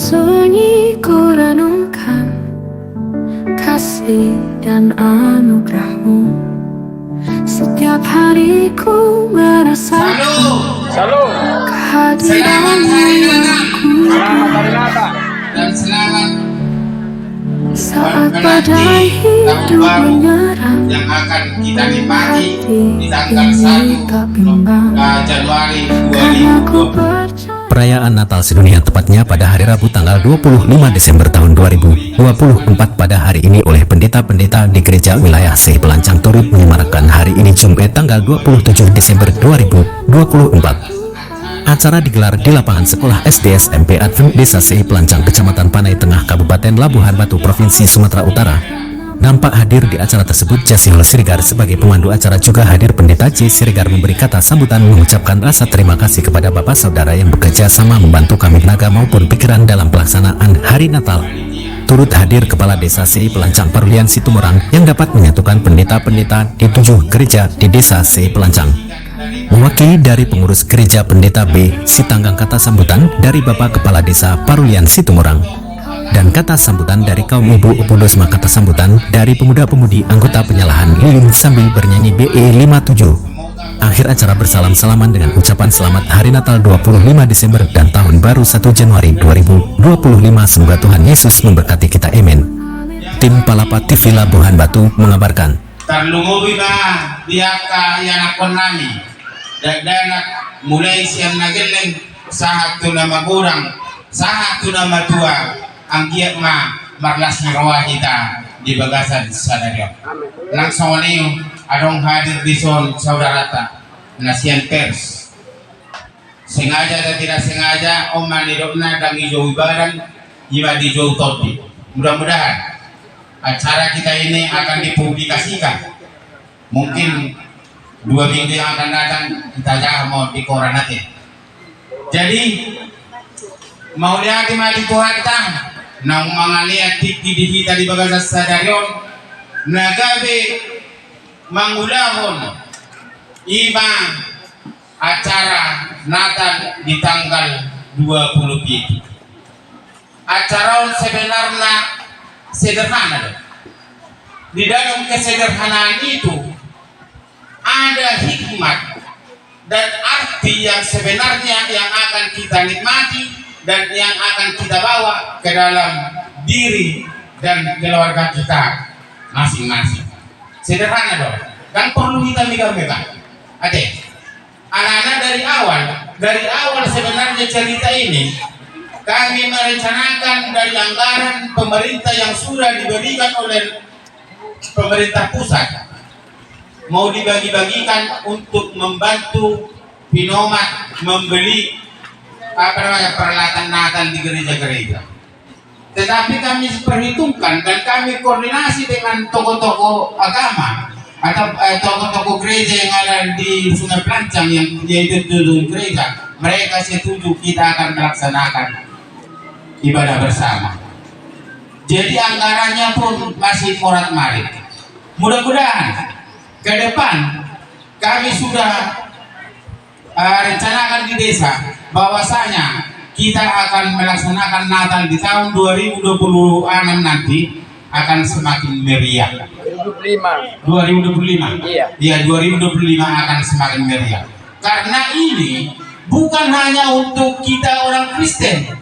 sunyi ku renungkan kasih dan anugerahmu. Setiap hari ku merasakan kehadiranmu yang ku dan selamat saat badai hidup menyerang. yang akan kita nikmati di tanggal Ini tak 1 bimbang, Januari karena ku 2020. percaya Perayaan Natal sedunia tepatnya pada hari Rabu tanggal 25 Desember tahun 2024 pada hari ini oleh pendeta-pendeta di gereja wilayah SEI Pelancang turut menyemarakan hari ini Jumat tanggal 27 Desember 2024. Acara digelar di lapangan sekolah SD SMP Advent Desa SEI Pelancang, Kecamatan Panai Tengah, Kabupaten Labuhan Batu, Provinsi Sumatera Utara. Nampak hadir di acara tersebut Jasinul Siregar sebagai pemandu acara, juga hadir Pendeta J. Siregar memberi kata sambutan mengucapkan rasa terima kasih kepada Bapak Saudara yang bekerja sama membantu kami tenaga maupun pikiran dalam pelaksanaan Hari Natal. Turut hadir Kepala Desa SEI Pelancang Parulian Situmorang yang dapat menyatukan pendeta-pendeta di 7 gereja di Desa SEI Pelancang. Mewakili dari pengurus gereja Pendeta B. Sitanggang kata sambutan dari Bapak Kepala Desa Parulian Situmorang. Dan kata sambutan dari kaum ibu Upodosma, kata sambutan dari pemuda-pemudi anggota penyalahan lilin sambil bernyanyi BE57. Akhir acara bersalam-salaman dengan ucapan selamat Hari Natal 25 Desember dan Tahun Baru 1 Januari 2025. Semoga Tuhan Yesus memberkati kita, amin. Tim Palapa TV Labuhan Batu mengabarkan. Tarlungobi ba diaka yang akon nami dagdanak mulai siang nageleng sahat tu nama kurang sahat tu nama tua ang giyak ma marlas na rawa kita di bagasan sadaryo. Langsung niyo adong hadir di son saudara nasian pers. Sengaja atau tidak sengaja om manidok na dang ijo ibadan iba di jo topi. Mudah-mudahan acara kita ini akan dipublikasikan. Mungkin 2 minggu yang akan datang kita jangan mau di koran nanti. Jadi mau lihat mati Tuhan tang nang mangaliat tiki di kita di bagasas sadaryon nagabe mangulahon iba acara Natal di tanggal 27. Acara sebenarnya sederhana. Di dalam kesederhanaan itu ada hikmat dan arti yang sebenarnya yang akan kita nikmati dan yang akan kita bawa ke dalam diri dan keluarga kita masing-masing. Sederhana dong, kan perlu kita megang-megang. Ade, anak-anak dari awal sebenarnya cerita ini kami merencanakan dari anggaran pemerintah yang sudah diberikan oleh pemerintah pusat mau dibagi-bagikan untuk membantu Pinomat membeli peralatan Natal di gereja-gereja. Tetapi kami perhitungkan dan kami koordinasi dengan tokoh-tokoh agama atau tokoh-tokoh gereja yang ada di Sungai Pelancang yang yaitu 7 gereja. Mereka setuju kita akan melaksanakan ibadah bersama. Jadi anggarannya pun masih morat-marit. Mudah-mudahan ke depan kami sudah rencanakan di desa bahwasanya kita akan melaksanakan Natal di tahun 2026 nanti akan semakin meriah. 2025. Iya, 2025 akan semakin meriah. Karena ini bukan hanya untuk kita orang Kristen,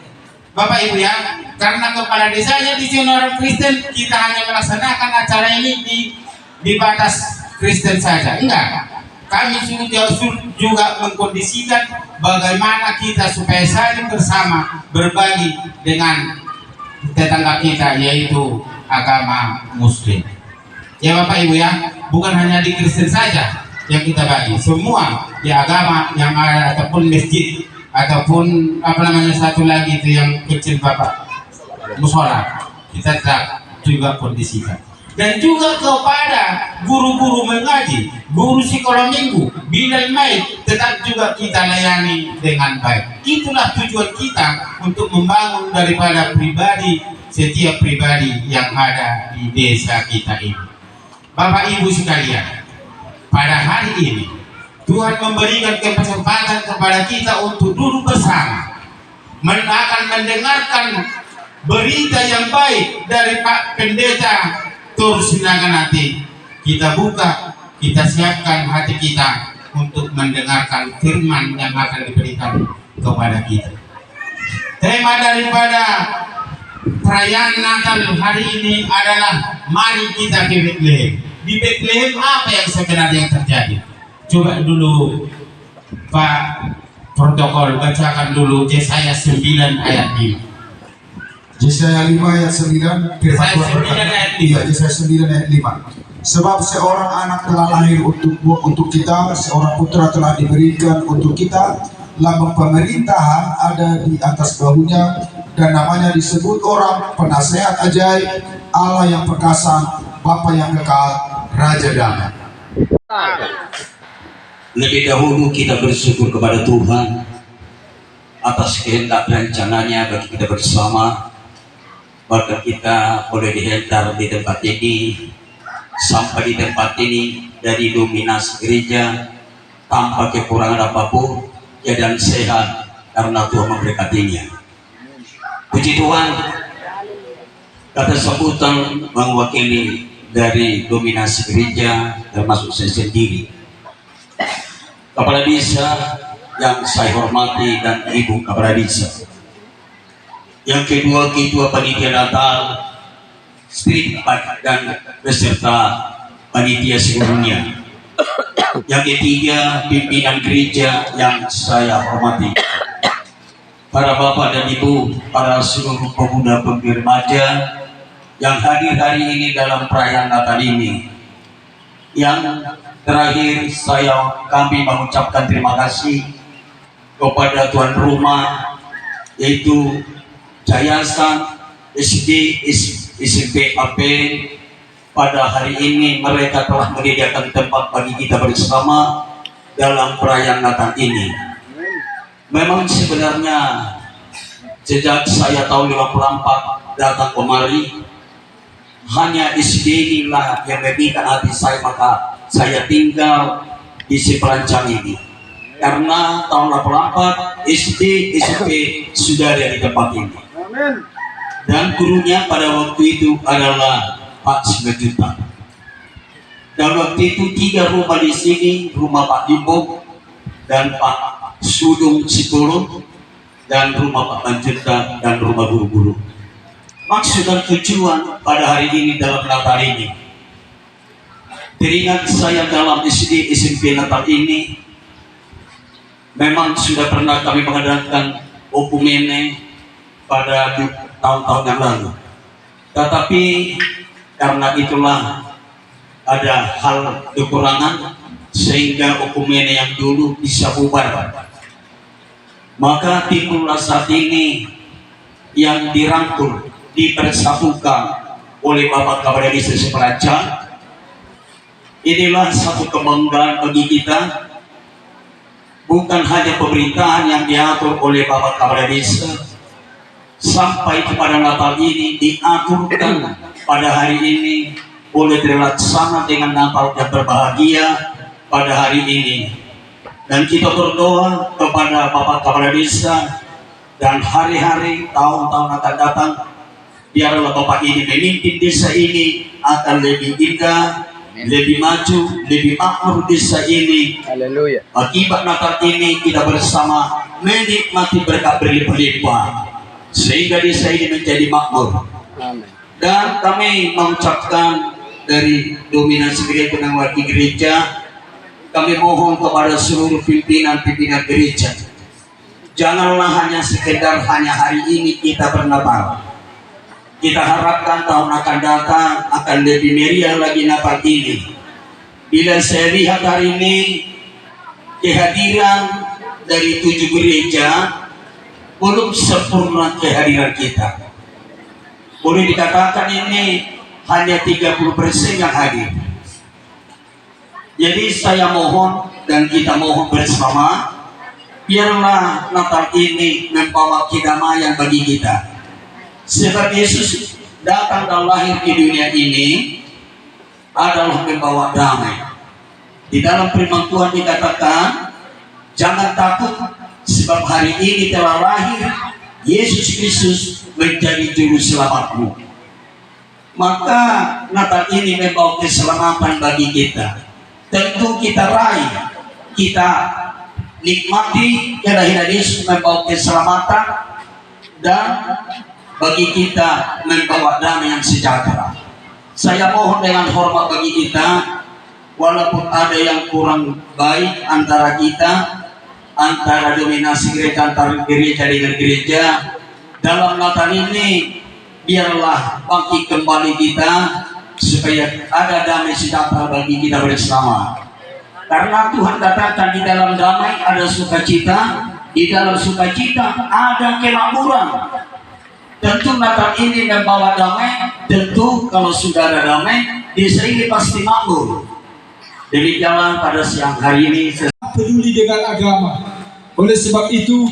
Bapak Ibu ya. Karena kepala desanya di sini orang Kristen, kita hanya melaksanakan acara ini di batas Kristen saja. Enggak. Kami juga mengkondisikan bagaimana kita supaya saling bersama berbagi dengan tetangga kita yaitu agama Muslim. Ya Bapak Ibu ya, bukan hanya di Kristen saja yang kita bagi, semua di agama yang ada ataupun masjid ataupun satu lagi itu yang kecil Bapak musola kita tetap juga kondisikan. Dan juga kepada guru-guru mengaji, guru psikolog minggu, bilal maid, tetap juga kita layani dengan baik. Itulah tujuan kita untuk membangun daripada pribadi, setiap pribadi yang ada di desa kita ini. Bapak Ibu sekalian, pada hari ini Tuhan memberikan kesempatan kepada kita untuk duduk bersama akan mendengarkan berita yang baik dari Pak Pendeta Tur Sinaganati. Kita buka, kita siapkan hati kita untuk mendengarkan firman yang akan diberikan kepada kita. Tema daripada perayaan Natal hari ini adalah mari kita ke Bethlehem. Di Bethlehem apa yang sebenarnya terjadi? Coba dulu Pak protokol bacakan dulu Yesaya 9 ayat 5. Yesaya 5 ayat 9 firman Tuhan berkata, iya, Yesaya 9 ayat 5. Sebab seorang anak telah lahir untuk kita, seorang putra telah diberikan untuk kita, lambang pemerintahan ada di atas bahunya, dan namanya disebut orang penasehat ajaib, Allah yang perkasa, Bapa yang kekal, Raja Damai. Lebih dahulu kita bersyukur kepada Tuhan atas kehendak rencananya bagi kita bersama, bahkan kita boleh dihantar di tempat ini, sampai di tempat ini dari dominasi gereja tanpa kekurangan apapun, keadaan sehat karena Tuhan memberkatinya. Puji Tuhan, kata sambutan mewakili dari dominasi gereja termasuk saya sendiri, Kepala Desa yang saya hormati dan Ibu Kepala Desa, yang kedua Ketua Panitia Natal Street Park dan beserta panitia seluruhnya, yang ketiga pimpinan gereja yang saya hormati, para bapak dan ibu, para seluruh pemuda pemudi remaja yang hadir hari ini dalam perayaan Natal ini. Yang terakhir kami mengucapkan terima kasih kepada tuan rumah, yaitu Yayasan SD SMP AP. Pada hari ini mereka telah menyediakan tempat bagi kita bersama dalam perayaan Natal ini. Memang sebenarnya sejak saya tahun 54 datang kemari, hanya SD inilah yang membikin hati saya, maka saya tinggal di si pelancang ini. Karena tahun 84 SD SMP sudah ada di tempat ini. Dan gurunya pada waktu itu adalah Pak Sigajuta. Dan waktu itu 3 rumah di sini, rumah Pak Dimbo dan Pak Sudung Sipulung, dan rumah Pak Manjuta dan rumah guru-guru. Maksud dan tujuan pada hari ini dalam Natal ini, teringat saya dalam SD SMP Natal ini, memang sudah pernah kami mengadakan okumene pada tahun-tahun yang lalu. Tetapi karena itulah ada hal kekurangan sehingga okumene yang dulu bisa bubar. Maka timbullah saat ini yang dirangkul, dipersatukan oleh Bapak Kepala Desa Sepelancang. Inilah satu kebanggaan bagi kita, bukan hanya pemerintahan yang diatur oleh Bapak Kepala Desa, sampai kepada Natal ini diaturkan pada hari ini boleh terlaksana dengan Natal yang berbahagia pada hari ini. Dan kita berdoa kepada Bapak Kepala Desa, dan hari-hari tahun-tahun akan datang biarlah Bapak ini memimpin desa ini akan lebih indah, lebih maju, lebih makmur desa ini. Haleluya. Akibat Natal ini kita bersama menikmati berkat berlimpah-limpah sehingga desa ini menjadi makmur. Amin. Dan kami mengucapkan dari dominasi gereja penangwati gereja, kami mohon kepada seluruh pimpinan-pimpinan gereja, janganlah hanya sekedar hanya hari ini kita bernatal. Kita harapkan tahun akan datang akan lebih meriah lagi Natal ini. Bila saya lihat hari ini kehadiran dari 7 gereja, belum sempurna kehadiran kita. Boleh dikatakan ini hanya 30% yang hadir. Jadi saya mohon dan kita mohon bersama, biarlah Natal ini membawa kedamaian bagi kita. Sebab Yesus datang dan lahir di dunia ini adalah membawa damai. Di dalam firman Tuhan dikatakan, jangan takut sebab hari ini telah lahir Yesus Kristus menjadi juru selamatmu. Maka Natal ini membawa keselamatan bagi kita. Tentu kita raih, kita nikmati kelahiran Yesus membawa keselamatan dan bagi kita membawa damai yang sejahtera. Saya mohon dengan hormat bagi kita, walaupun ada yang kurang baik antara kita, antara dominasi gereja antara gereja dengan gereja, dalam Natal ini biarlah bangkit kembali kita supaya ada damai sejahtera bagi kita bersama. Karena Tuhan katakan di dalam damai ada sukacita, di dalam sukacita ada kemakmuran. Tentu Natal ini membawa damai. Tentu kalau sudah ada damai, desa ini pasti makmur. Demikianlah pada siang hari ini peduli dengan agama. Oleh sebab itu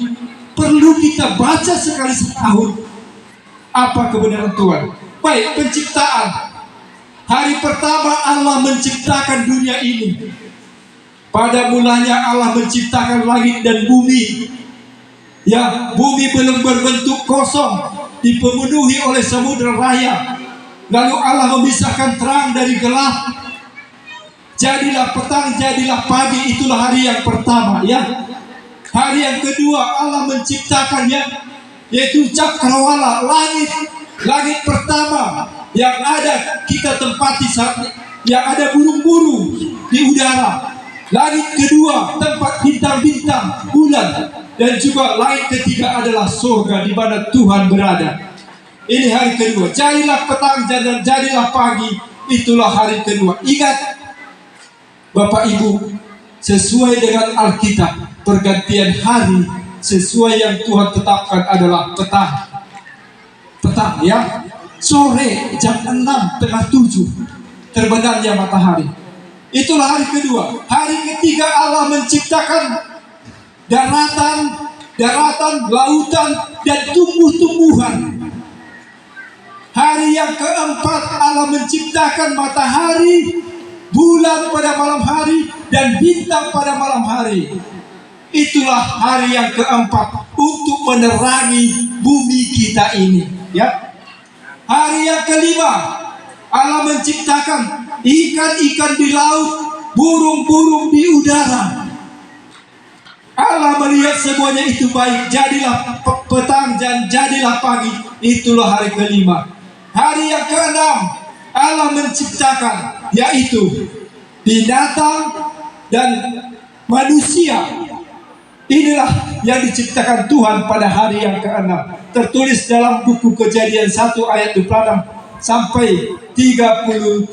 perlu kita baca sekali setahun apa kebenaran Tuhan. Baik, penciptaan. Hari pertama Allah menciptakan dunia ini. Pada mulanya Allah menciptakan langit dan bumi. Ya, bumi belum berbentuk kosong, dipenuhi oleh samudra raya. Lalu Allah memisahkan terang dari gelap. Jadilah petang, jadilah pagi, itulah hari yang pertama, ya. Hari yang kedua Allah menciptakannya, yaitu cakrawala, langit pertama yang ada kita tempati saat ini, yang ada burung-burung di udara. Langit kedua tempat bintang-bintang, bulan, dan juga langit ketiga adalah surga di mana Tuhan berada. Ini hari kedua. Jadilah petang dan jadilah pagi, itulah hari kedua. Ingat Bapak Ibu, sesuai dengan Alkitab, pergantian hari sesuai yang Tuhan tetapkan adalah petang, ya. Sore jam 6:30 terbenamnya matahari. Itulah hari kedua. Hari ketiga Allah menciptakan daratan, lautan, dan tumbuh-tumbuhan. Hari yang keempat Allah menciptakan matahari, bulan pada malam hari, dan bintang pada malam hari. Itulah hari yang keempat untuk menerangi bumi kita ini, ya. Hari yang kelima Allah menciptakan ikan-ikan di laut, burung-burung di udara. Allah melihat semuanya itu baik. Jadilah petang dan jadilah pagi. Itulah hari kelima. Hari yang keenam Allah menciptakan, yaitu binatang dan manusia. Inilah yang diciptakan Tuhan pada hari yang keenam. Tertulis dalam buku Kejadian 1 ayat 26 sampai 39.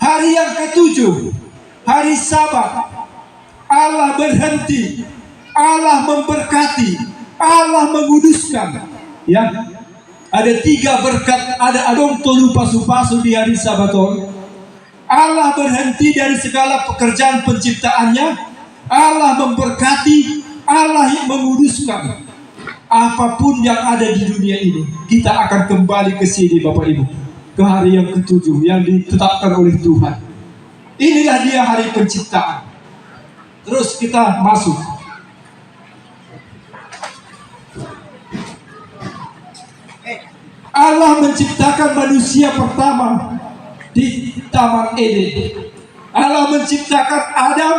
Hari yang ketujuh, hari Sabat, Allah berhenti, Allah memberkati, Allah menguduskan. Ya, ada 3 berkat, ada adong tolu pasu-pasu di hari Sabaton. Allah berhenti dari segala pekerjaan penciptaannya, Allah memberkati, Allah yang menguduskan. Apapun yang ada di dunia ini, kita akan kembali ke sini Bapak Ibu, ke hari yang ketujuh yang ditetapkan oleh Tuhan. Inilah dia hari penciptaan. Terus kita masuk. Allah menciptakan manusia pertama di Taman Eden. Allah menciptakan Adam,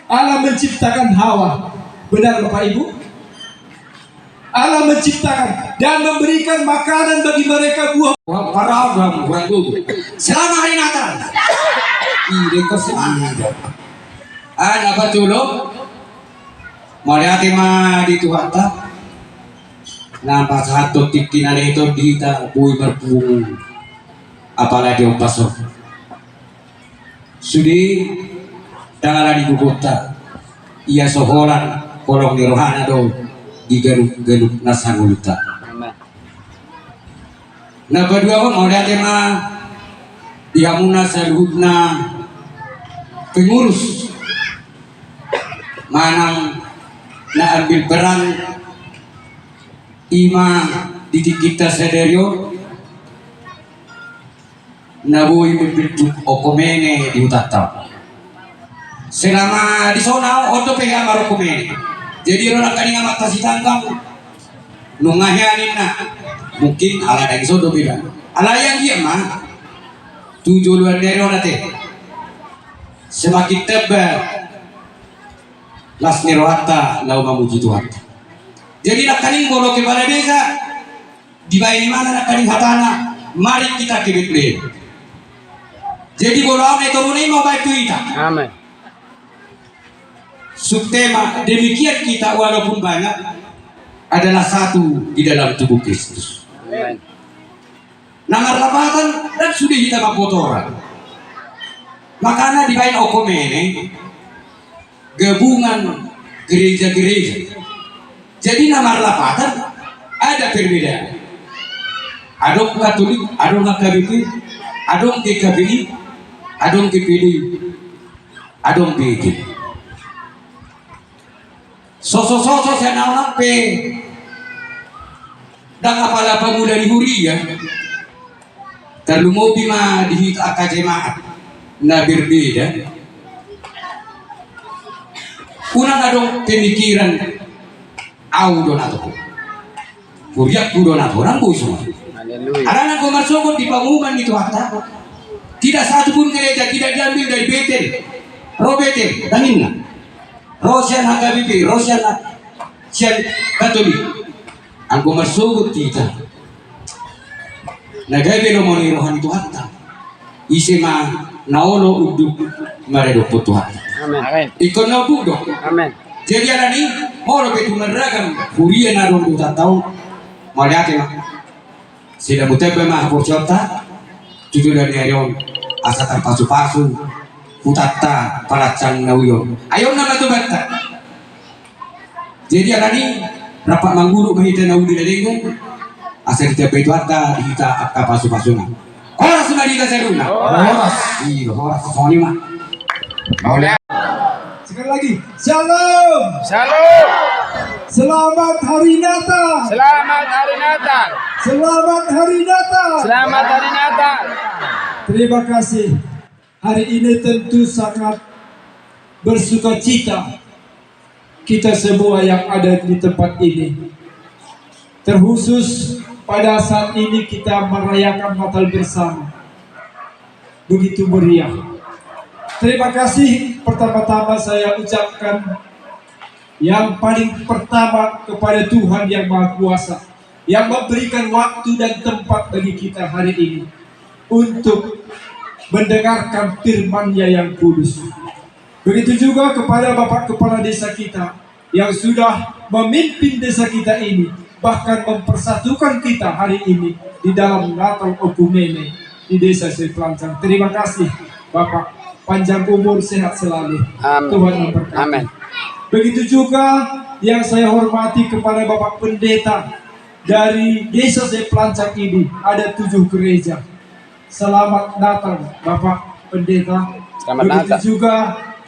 Allah menciptakan Hawa. Benar Bapak Ibu? Allah menciptakan dan memberikan makanan bagi mereka buah. Selamat hari Natal. Ide kesini. Ada apa dulu? Mari mah di Tuhan tak. Nampak satu tikin ada itu kita bui berpung. Apalagi pasok. Sudi dalam di kota. Ia sohoran kolong di rohana do di garuk nasangulita. Nah kedua pun mau lihat mah diamuna seluhna pengurus manang na ambil peran ima di kita sederio nabuhi membentuk okomene di utata selama di zona untuk pegang okomene jadi orang kali ngamat kasih tangkang nungahianin na mungkin ala dari sodo beda ala yang dia mah tujuh luar dari orang teh semakin tebal las nirwata lau memuji Tuhan. Jadi nak kaning bolo kepada desa di bayi mana nak kaning hatana mari kita ke Bethlehem. Jadi bolo ame turun mau baik kita. Amin. Subtema demikian kita walaupun banyak adalah satu di dalam tubuh Kristus. Amin. Nangar lapatan dan sudah kita makotoran. Makanya di bayi okomene gabungan gereja-gereja. Jadi nama lapatan ada perbedaan. Adong Katolik, adong KBP, adong GKBI, adong GPD, adong BG. Sosok-sosok saya nak pe. Dan apalah pemuda di Huria. Terlalu bima di jemaat. Nah berbeda. Unang adong pemikiran au donato. Kuriak ku donato orang ku semua. Haleluya. Anak komersogot di pengumuman itu hatta. Tidak satu pun gereja tidak diambil dari Betel. Robetel, tanginna. Rosian HKBP, Rosian Katolik. Ang komersogot kita. Nagay moni rohan itu hatta. Isema naolo uduk maredo Tuhan. Amin. Ikon na budok. Amin. Jadi ada nih, mau lebih tumeragam, kuliah narong duta tahu, mau lihat ya, sudah butuh mah porcota, tujuh dari ayon, asa terpasu-pasu, putata, palacang nawiyo, ayo nama tu bata. Jadi ada nih, rapat mangguru mahita nawi dari dengung, asa kita betul ada, kita akta pasu-pasuna. Horas sudah kita seruna. Horas, iya horas, soalnya mah. Mau lihat. Sekali lagi, Shalom. Shalom. Selamat Hari Natal. Selamat Hari Natal. Selamat Hari Natal. Selamat Hari Natal. Terima kasih. Hari ini tentu sangat bersuka cita kita semua yang ada di tempat ini. Terkhusus pada saat ini kita merayakan Natal bersama. Begitu meriah. Terima kasih pertama-tama saya ucapkan yang paling pertama kepada Tuhan yang Maha Kuasa yang memberikan waktu dan tempat bagi kita hari ini untuk mendengarkan firman-Nya yang kudus. Begitu juga kepada Bapak Kepala Desa kita yang sudah memimpin desa kita ini, bahkan mempersatukan kita hari ini di dalam Natal Okumene di Desa Sepelancang. Terima kasih Bapak. Panjang umur, sehat selalu. Amin. Tuhan memberkati. Amin. Begitu juga yang saya hormati kepada Bapak Pendeta dari Desa Sepelancang ini, ada 7 gereja. Selamat Natal Bapak Pendeta. Selamat Begitu Natal. juga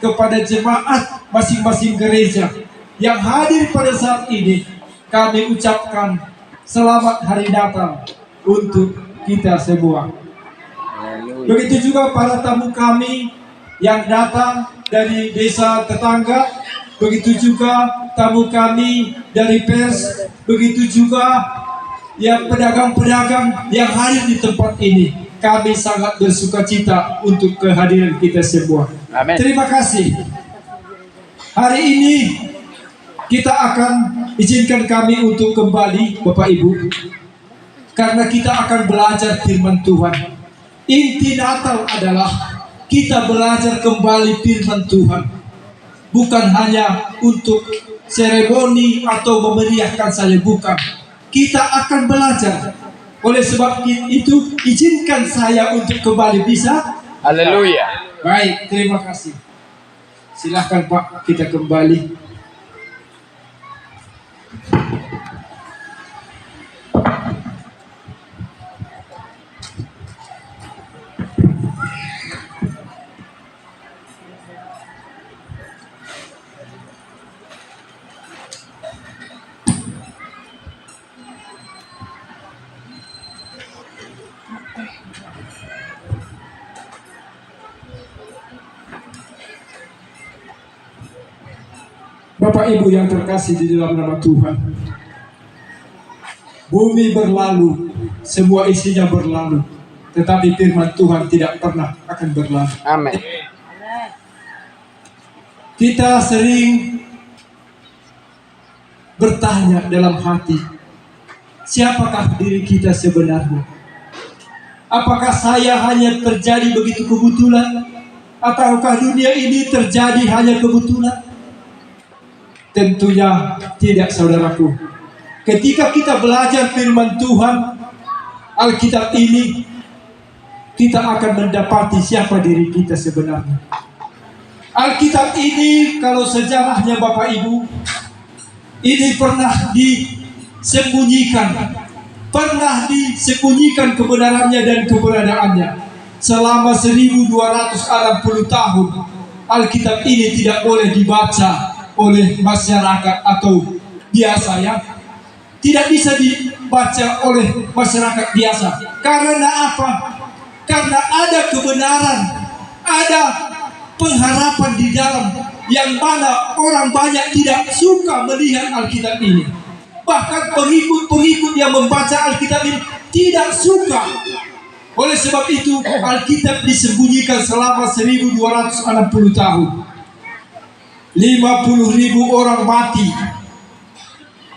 kepada jemaat masing-masing gereja yang hadir pada saat ini, kami ucapkan selamat Hari Natal untuk kita semua. Begitu juga para tamu kami yang datang dari desa tetangga, begitu juga tamu kami dari pers, begitu juga yang pedagang-pedagang yang hadir di tempat ini. Kami sangat bersuka cita untuk kehadiran kita semua. Amin. Terima kasih. Hari ini kita akan izinkan kami untuk kembali Bapak Ibu, karena kita akan belajar firman Tuhan. Inti Natal adalah kita belajar kembali firman Tuhan, bukan hanya untuk seremoni atau memeriahkan saja, bukan. Kita akan belajar. Oleh sebab itu, izinkan saya untuk kembali, bisa? Haleluya. Baik, terima kasih. Silahkan Pak, kita kembali. Bapak Ibu yang terkasih di dalam nama Tuhan, Bumi berlalu, semua isinya berlalu, tetapi firman Tuhan tidak pernah akan berlalu. Amin. Kita sering bertanya dalam hati, siapakah diri kita sebenarnya? Apakah saya hanya terjadi begitu kebetulan? Ataukah dunia ini terjadi hanya kebetulan? Tentunya tidak, saudaraku. Ketika kita belajar firman Tuhan, Alkitab ini, kita akan mendapati siapa diri kita sebenarnya. Alkitab ini, kalau sejarahnya Bapak Ibu, ini pernah disembunyikan kebenarannya dan keberadaannya. Selama 1260 tahun, Alkitab ini tidak boleh dibaca oleh masyarakat atau biasa, ya. Tidak bisa dibaca oleh masyarakat biasa. Karena apa? Karena ada kebenaran, ada pengharapan di dalam, yang mana orang banyak tidak suka melihat Alkitab ini. Bahkan pengikut-pengikut yang membaca Alkitab ini tidak suka. Oleh sebab itu Alkitab disembunyikan selama 1260 tahun. 50.000 orang mati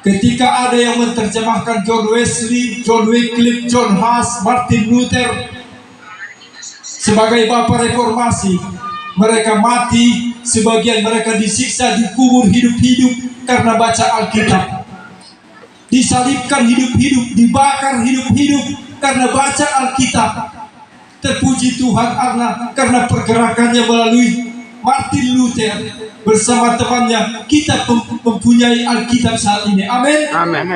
ketika ada yang menerjemahkan John Wesley, John Wycliffe, John Huss, Martin Luther sebagai bapak reformasi. Mereka mati, sebagian mereka disiksa, dikubur hidup-hidup karena baca Alkitab. Disalibkan hidup-hidup, dibakar hidup-hidup karena baca Alkitab. Terpuji Tuhan karena pergerakannya melalui Martin Luther bersama temannya, kita mempunyai Alkitab saat ini. Amin. Amin.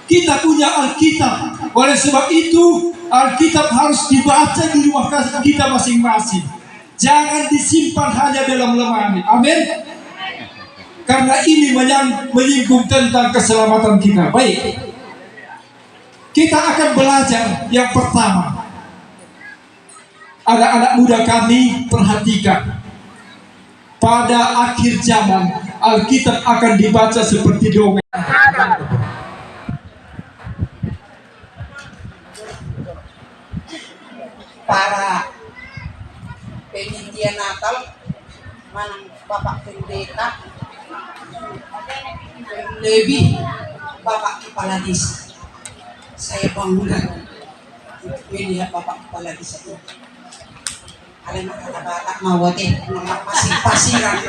Kita punya Alkitab. Oleh sebab itu Alkitab harus dibaca di rumah kita masing-masing. Jangan disimpan hanya dalam lemari. Amin. Karena ini menyinggung tentang keselamatan kita. Baik, kita akan belajar yang pertama. Anak-anak muda kami, perhatikan. Pada akhir zaman, Alkitab akan dibaca seperti dongeng. Para penitia Natal, manang Bapak Pendeta, lebih Bapak Kepala Desa. Saya bangga melihat Bapak Kepala Desa itu. Ada kata bata mawate, nama pasir-pasiran,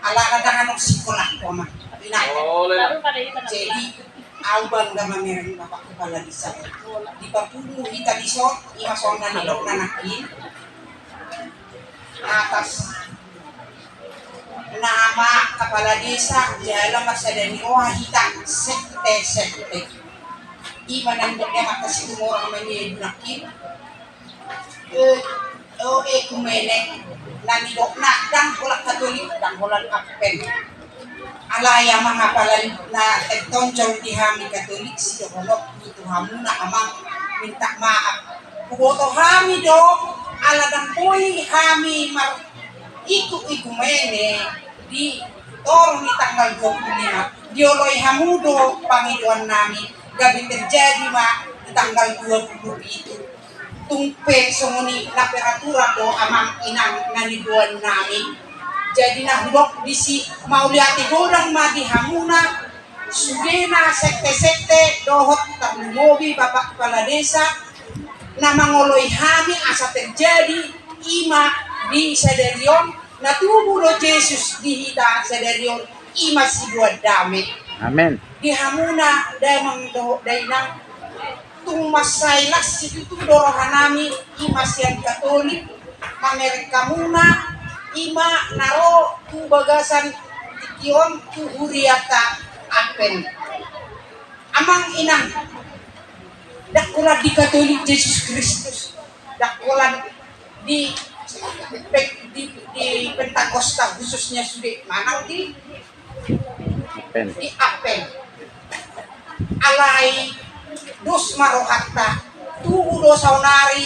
ala kadang sekolah koma. Jadi, aku bangga memerang Bapak Kepala Desa. Di Papua kita disot, imasong na nilok na nakin. Atas nama Kepala Desa, jalan masa dari kita sekte. Iman ang bukya makasih orang menyedunakin. Kumene nanidok na dang hulak Katolik dang hulak Apen. Alaya mga palan na tagtonjol di hami Katolik si Dokolok itu hamu na amang minta maaf. Kuboto hami do aladang poy hami mar ikumene di torong ni tanggal 25. Dioloy hamudo Panginoon namin gabi terjadi di tanggal 20 itu. Tungpe sumuni na peratura do amang inang naniduan namin. Jadi nahudok disi mauliati godang madihamuna sugena sekte dohot tamumobi Bapak Kepala Desa na mangoloy hami asa terjadi ima di Saderion na tubuh do Yesus di hita Saderion ima si buat dame. Amin. Di hamuna damang do dainang tung masailas situ dorohanami ima siang Katolik Amerika muna ima naro tu bagasan tikion tu huriata Apen amang inang dakulan di Katolik Yesus Kristus dakulan di Pentakosta khususnya sudah manang di Apen alai dos marohatta tubuh do saunari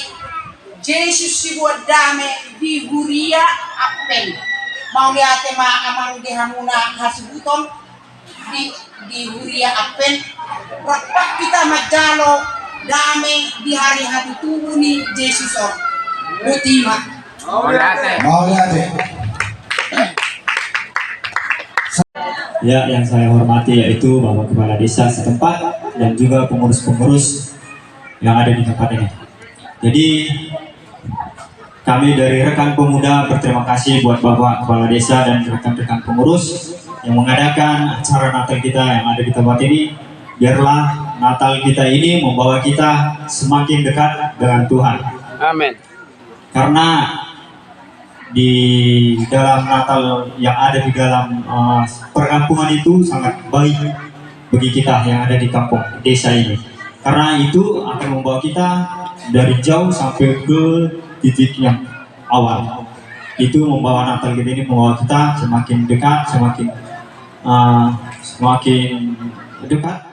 Yesus si buat dame di Huria Apen mau lihat amang di hamuna hasibuton di Huria Apen Rapat kita majalo damai di hari-hari tubuh ni Yesus or Utima. Mau lihat ya. Ya, yang saya hormati yaitu Bapak Kepala Desa setempat dan juga pengurus-pengurus yang ada di tempat ini. Jadi kami dari rekan pemuda berterima kasih buat Bapak Kepala Desa dan rekan-rekan pengurus yang mengadakan acara Natal kita yang ada di tempat ini. Biarlah Natal kita ini membawa kita semakin dekat dengan Tuhan. Amin. Karena di dalam Natal yang ada di dalam perkampungan itu sangat baik bagi kita yang ada di kampung desa ini. Karena itu akan membawa kita dari jauh sampai ke titik yang awal. Itu membawa Natal kita ini membawa kita semakin dekat, semakin dekat